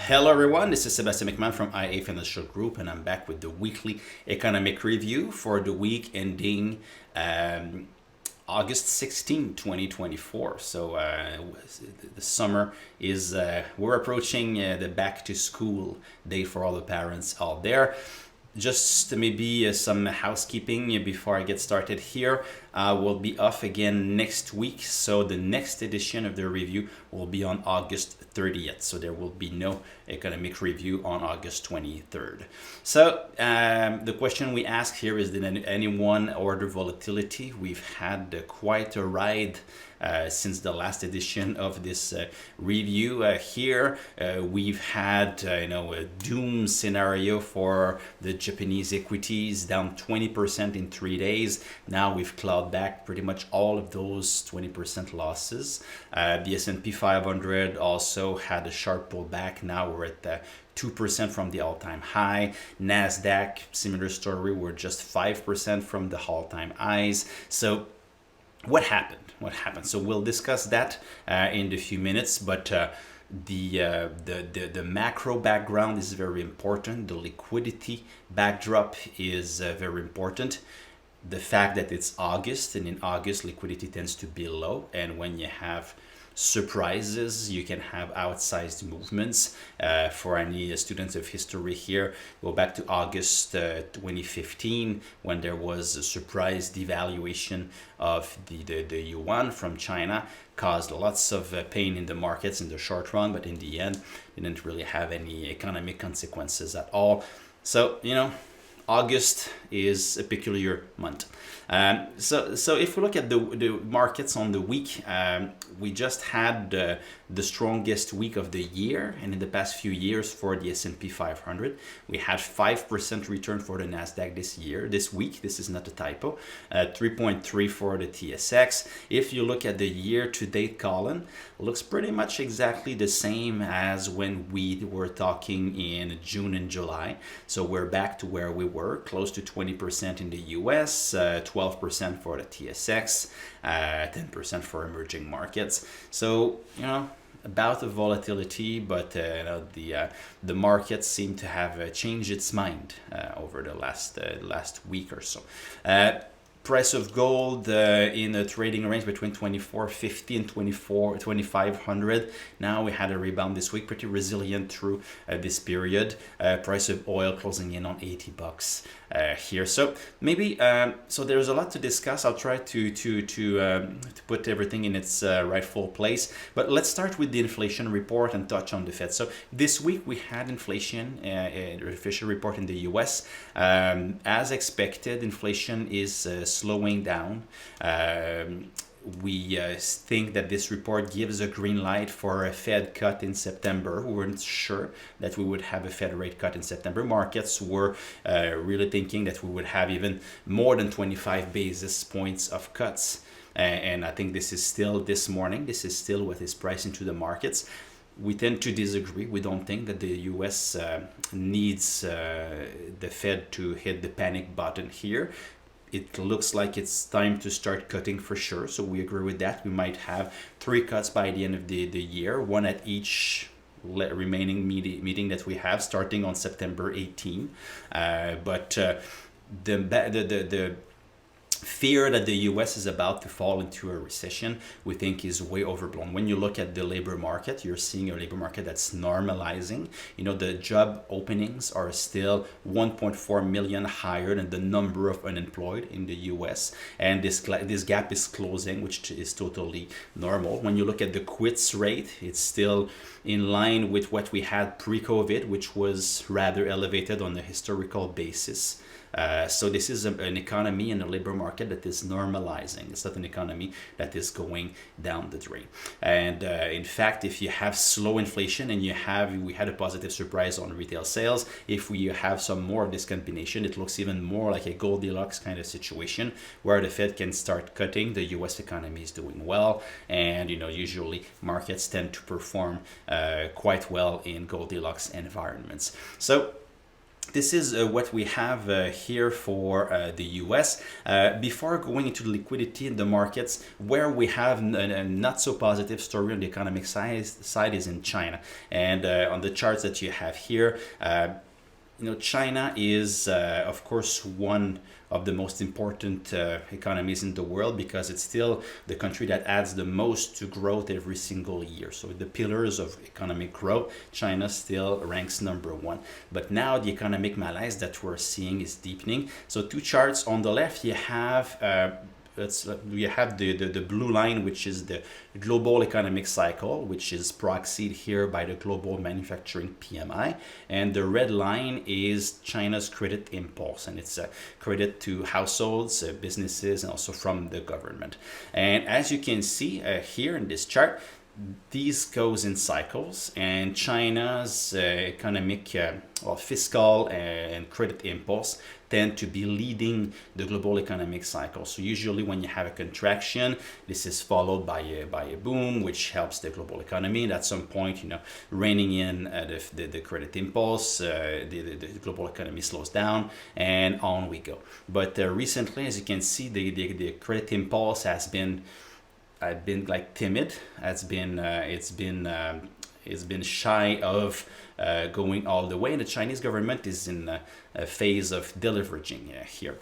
Hello everyone, this is Sebastian McMahon from IA Financial Group, and I'm back with the weekly economic review for the week ending August 16, 2024. So the summer is, we're approaching the back to school day for all the parents out there. Just maybe some housekeeping before I get started here. We'll be off again next week, so the next edition of the review will be on August 30th. So there will be no economic review on August 23rd. So the question we ask here is, did anyone order volatility? We've had quite a ride since the last edition of this review here. We've had a doom scenario for the Japanese equities, down 20% in 3 days. Now we've clawed back pretty much all of those 20% losses. The S&P 500 also had a sharp pullback. Now we're at 2% from the all-time high. Nasdaq, similar story, we're just 5% from the all-time highs. So what happened? So we'll discuss that in a few minutes, but the macro background is very important. The liquidity backdrop is very important. The fact that it's August, and in August liquidity tends to be low, and when you have surprises, you can have outsized movements. For any students of history here, go back to August 2015, when there was a surprise devaluation of the yuan from China, caused lots of pain in the markets in the short run, but in the end didn't really have any economic consequences at all. So August is a peculiar month. So if we look at the markets on the week, we just had the strongest week of the year, and in the past few years for the S&P 500, we had 5% return for the Nasdaq this week. This is not a typo. 3.3 for the TSX. If you look at the year-to-date column, looks pretty much exactly the same as when we were talking in June and July. So we're back to where we were, close to 20% in the US, 12% for the TSX, 10% for emerging markets. So, about the volatility, but the markets seem to have changed its mind over the last week or so. Price of gold in a trading range between 2450 and 2500. Now we had a rebound this week, pretty resilient through this period. Price of oil closing in on $80 here. So maybe so there's a lot to discuss. I'll try to put everything in its rightful place. But let's start with the inflation report and touch on the Fed. So this week we had inflation, official report in the U.S. As expected, inflation is slowing down. We think that this report gives a green light for a Fed cut in September. We weren't sure that we would have a Fed rate cut in September. Markets were really thinking that we would have even more than 25 basis points of cuts. And I think this is still this morning. This is still what is priced into the markets. We tend to disagree. We don't think that the U.S. Needs the Fed to hit the panic button here. It looks like it's time to start cutting for sure. So we agree with that. We might have 3 cuts by the end of the year, one at each remaining meeting that we have starting on September 18. But the fear that the U.S. is about to fall into a recession, we think is way overblown. When you look at the labor market, you're seeing a labor market that's normalizing. The job openings are still 1.4 million higher than the number of unemployed in the U.S. And this gap is closing, which is totally normal. When you look at the quits rate, it's still in line with what we had pre-COVID, which was rather elevated on a historical basis. So this is an economy and a labor market that is normalizing. It's not an economy that is going down the drain. And in fact, if you have slow inflation and we had a positive surprise on retail sales, if we have some more of this combination, it looks even more like a Goldilocks kind of situation where the Fed can start cutting. The U.S. economy is doing well, and usually markets tend to perform quite well in Goldilocks environments. So this is what we have here for the US. Before going into the liquidity in the markets, where we have a not so positive story on the economic side is in China. And on the charts that you have here, China is, of course, one of the most important economies in the world, because it's still the country that adds the most to growth every single year. So the pillars of economic growth, China still ranks number one. But now the economic malaise that we're seeing is deepening. So two charts on the left, you have the blue line, which is the global economic cycle, which is proxied here by the global manufacturing PMI, and the red line is China's credit impulse, and it's a credit to households, businesses, and also from the government. And as you can see here in this chart, these goes in cycles, and China's economic, fiscal and credit impulse tend to be leading the global economic cycle. So usually when you have a contraction, this is followed by a boom, which helps the global economy. And at some point, reining in the credit impulse, the global economy slows down, and on we go. But recently, as you can see, the credit impulse has been like timid. It's been shy of going all the way, and the Chinese government is in a phase of deleveraging here.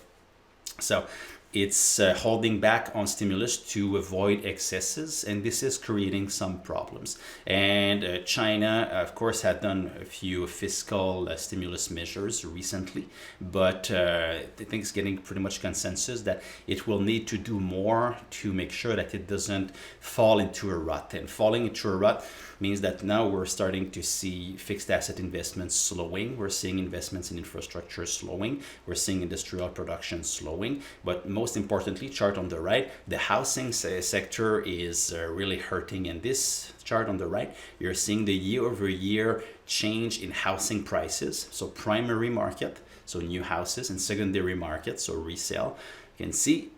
So it's holding back on stimulus to avoid excesses, and this is creating some problems. And China, of course, had done a few fiscal stimulus measures recently, but I think it's getting pretty much consensus that it will need to do more to make sure that it doesn't fall into a rut. And falling into a rut means that now we're starting to see fixed asset investments slowing. We're seeing investments in infrastructure slowing. We're seeing industrial production slowing. But most importantly, chart on the right, the housing sector is really hurting. In this chart on the right, you're seeing the year-over-year change in housing prices. So primary market, so new houses, and secondary market, so resale. You can see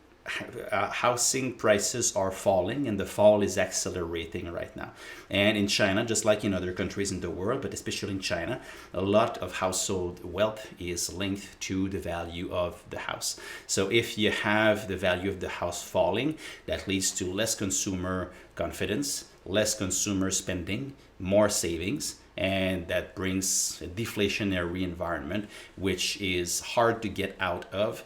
housing prices are falling, and the fall is accelerating right now. And in China, just like in other countries in the world, but especially in China, a lot of household wealth is linked to the value of the house. So if you have the value of the house falling, that leads to less consumer confidence, less consumer spending, more savings, and that brings a deflationary environment, which is hard to get out of.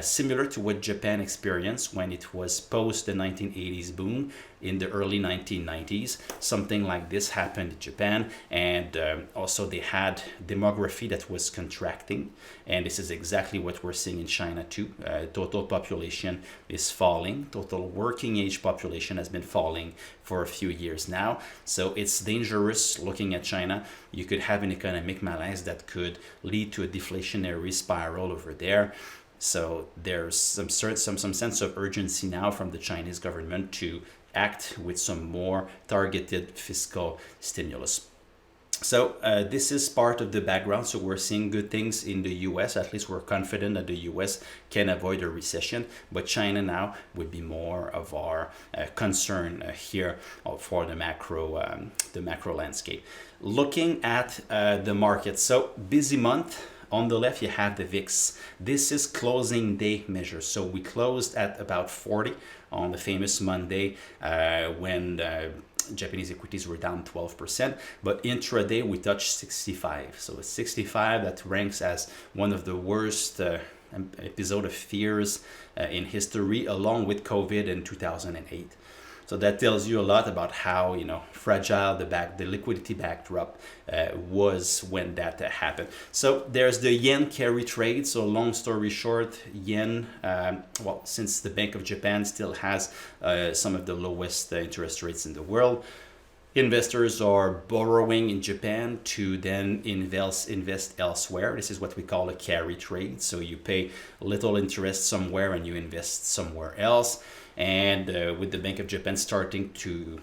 Similar to what Japan experienced when it was post the 1980s boom in the early 1990s. Something like this happened in Japan, and also they had demography that was contracting, and this is exactly what we're seeing in China too. Total population is falling. Total working age population has been falling for a few years now. So it's dangerous looking at China. You could have an economic malaise that could lead to a deflationary spiral over there. So there's some sense of urgency now from the Chinese government to act with some more targeted fiscal stimulus. So this is part of the background. So we're seeing good things in the US. At least we're confident that the US can avoid a recession. But China now would be more of our concern here for the macro landscape. Looking at the market. So busy month. On the left, you have the VIX. This is closing day measure. So we closed at about 40 on the famous Monday when Japanese equities were down 12%. But intraday, we touched 65. So it's 65 that ranks as one of the worst episode of fears in history, along with COVID in 2008. So that tells you a lot about how fragile the liquidity backdrop was when that happened. So there's the yen carry trade. So long story short, yen, since the Bank of Japan still has some of the lowest interest rates in the world, investors are borrowing in Japan to then invest elsewhere. This is what we call a carry trade. So you pay little interest somewhere and you invest somewhere else. And with the Bank of Japan starting to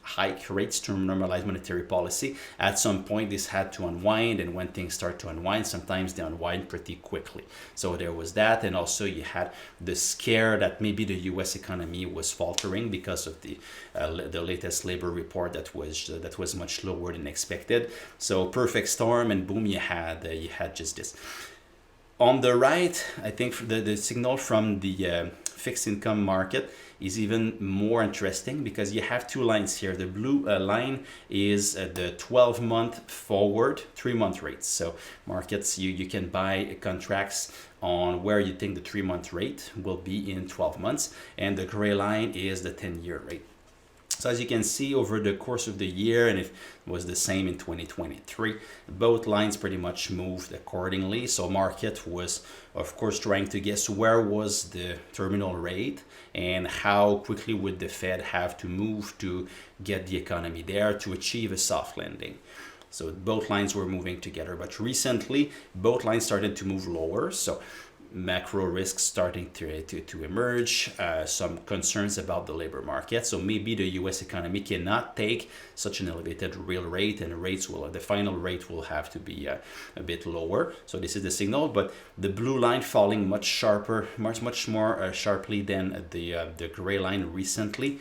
hike rates to normalize monetary policy. At some point, this had to unwind, and when things start to unwind, sometimes they unwind pretty quickly. So there was that, and also you had the scare that maybe the U.S. economy was faltering because of the latest labor report that was much lower than expected. So perfect storm, and boom, you had just this. On the right, I think the signal from the fixed income market is even more interesting because you have two lines here. The blue line is the 12-month forward 3-month rates. So markets, you can buy contracts on where you think the 3-month rate will be in 12 months. And the gray line is the 10-year rate. So as you can see over the course of the year, and it was the same in 2023, both lines pretty much moved accordingly. So market was, of course, trying to guess where was the terminal rate and how quickly would the Fed have to move to get the economy there to achieve a soft landing. So both lines were moving together, but recently both lines started to move lower. So macro risks starting to emerge, some concerns about the labor market. So maybe the U.S. economy cannot take such an elevated real rate, and the final rate will have to be a bit lower. So this is the signal, but the blue line falling much sharper, much more sharply than the gray line recently,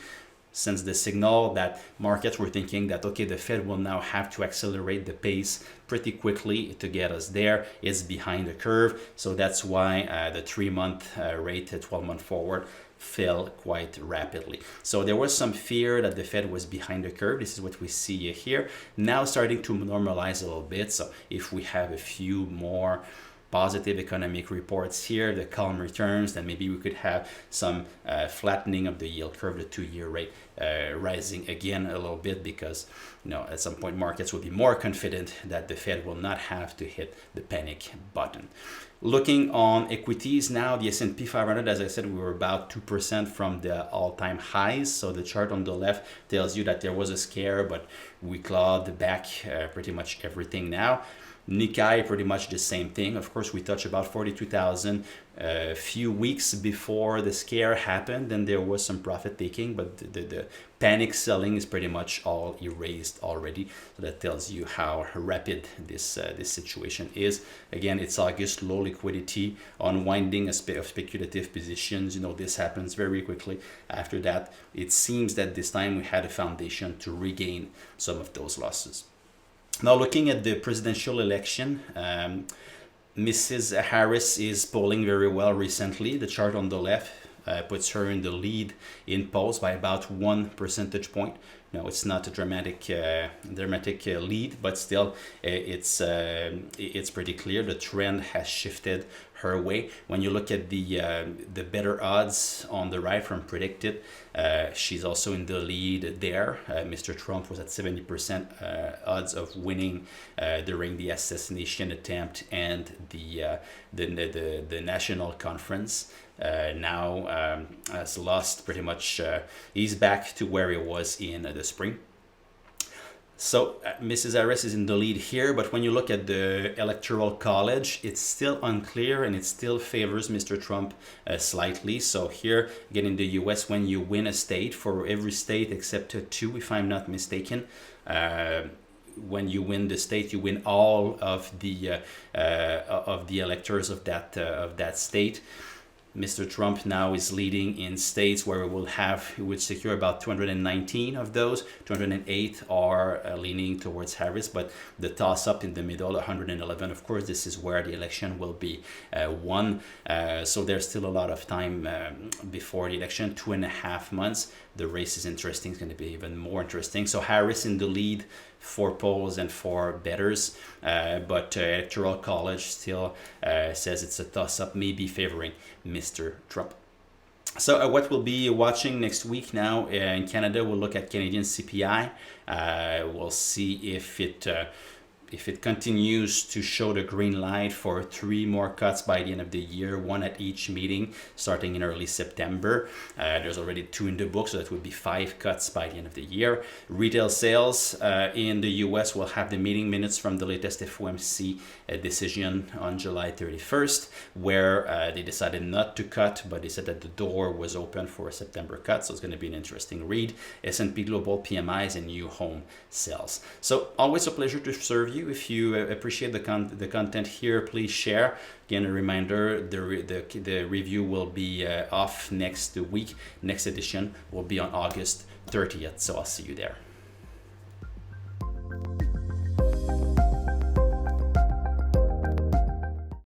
since the signal that markets were thinking that, okay, the Fed will now have to accelerate the pace pretty quickly to get us there, is behind the curve. So that's why the 3-month rate, 12-month forward, fell quite rapidly. So there was some fear that the Fed was behind the curve. This is what we see here. Now starting to normalize a little bit. So if we have a few more positive economic reports here, the calm returns, then maybe we could have some flattening of the yield curve, the 2-year rate rising again a little bit, because at some point markets will be more confident that the Fed will not have to hit the panic button. Looking on equities now, the S&P 500, as I said, we were about 2% from the all-time highs. So the chart on the left tells you that there was a scare, but we clawed back pretty much everything now. Nikkei, pretty much the same thing. Of course, we touched about 42,000 a few weeks before the scare happened, and there was some profit taking, but the panic selling is pretty much all erased already. So that tells you how rapid this situation is. Again, it's August, low liquidity, unwinding of speculative positions. This happens very quickly. After that, it seems that this time we had a foundation to regain some of those losses. Now, looking at the presidential election, Mrs. Harris is polling very well recently. The chart on the left puts her in the lead in polls by about 1 percentage point. No, it's not a dramatic lead, but still, it's pretty clear. The trend has shifted her way. When you look at the better odds on the right from predicted, she's also in the lead there. Mr. Trump was at 70% odds of winning during the assassination attempt and the national conference. Now has lost pretty much. He's back to where he was in the spring. So Mrs. Harris is in the lead here, but when you look at the Electoral College, it's still unclear and it still favors Mr. Trump slightly. So here, again in the US, when you win a state, for every state except 2, if I'm not mistaken, when you win the state, you win all of the electors of that state. Mr. Trump now is leading in states where he would secure about 219 of those. 208 are leaning towards Harris, but the toss-up in the middle, 111, of course, this is where the election will be won. So there's still a lot of time before the election, 2.5 months. The race is interesting. It's going to be even more interesting. So Harris in the lead for polls and for bettors, but Electoral College still says it's a toss-up, maybe favoring Mr. Trump. So what we'll be watching next week now in Canada, we'll look at Canadian CPI. We'll see if it if it continues to show the green light for 3 more cuts by the end of the year, 1 at each meeting starting in early September, there's already 2 in the book, so that would be 5 cuts by the end of the year. Retail sales in the US will have the meeting minutes from the latest FOMC decision on July 31st, where they decided not to cut, but they said that the door was open for a September cut, so it's going to be an interesting read. S&P Global PMIs and new home sales. So always a pleasure to serve you. If you appreciate the content here, please share. Again, a reminder, the review will be off next week. Next edition will be on August 30th, so I'll see you there.